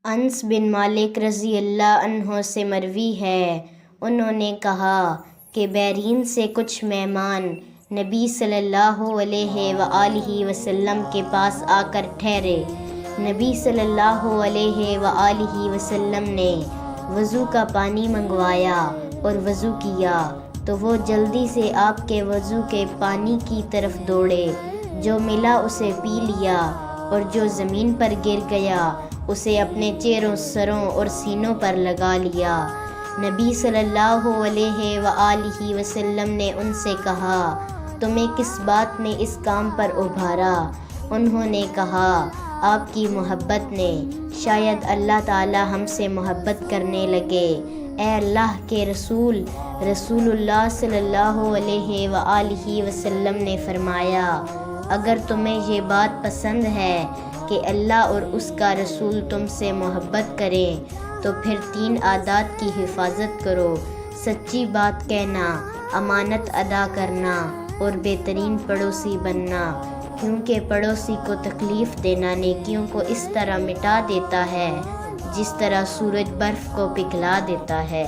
انس بن مالک رضی اللہ عنہ سے مروی ہے، انہوں نے کہا کہ بیرین سے کچھ مہمان نبی صلی اللہ علیہ وآلہ وسلم کے پاس آ کر ٹھہرے۔ نبی صلی اللہ علیہ وآلہ وسلم نے وضو کا پانی منگوایا اور وضو کیا تو وہ جلدی سے آپ کے وضو کے پانی کی طرف دوڑے، جو ملا اسے پی لیا اور جو زمین پر گر گیا اسے اپنے چہروں، سروں اور سینوں پر لگا لیا۔ نبی صلی اللہ علیہ وآلہ وسلم نے ان سے کہا، تمہیں کس بات نے اس کام پر ابھارا؟ انہوں نے کہا، آپ کی محبت نے، شاید اللہ تعالی ہم سے محبت کرنے لگے۔ اے اللہ کے رسول، رسول اللہ صلی اللہ علیہ وآلہ وسلم نے فرمایا، اگر تمہیں یہ بات پسند ہے کہ اللہ اور اس کا رسول تم سے محبت کریں تو پھر 3 عادات کی حفاظت کرو: سچی بات کہنا، امانت ادا کرنا اور بہترین پڑوسی بننا، کیونکہ پڑوسی کو تکلیف دینا نیکیوں کو اس طرح مٹا دیتا ہے جس طرح سورج برف کو پگھلا دیتا ہے۔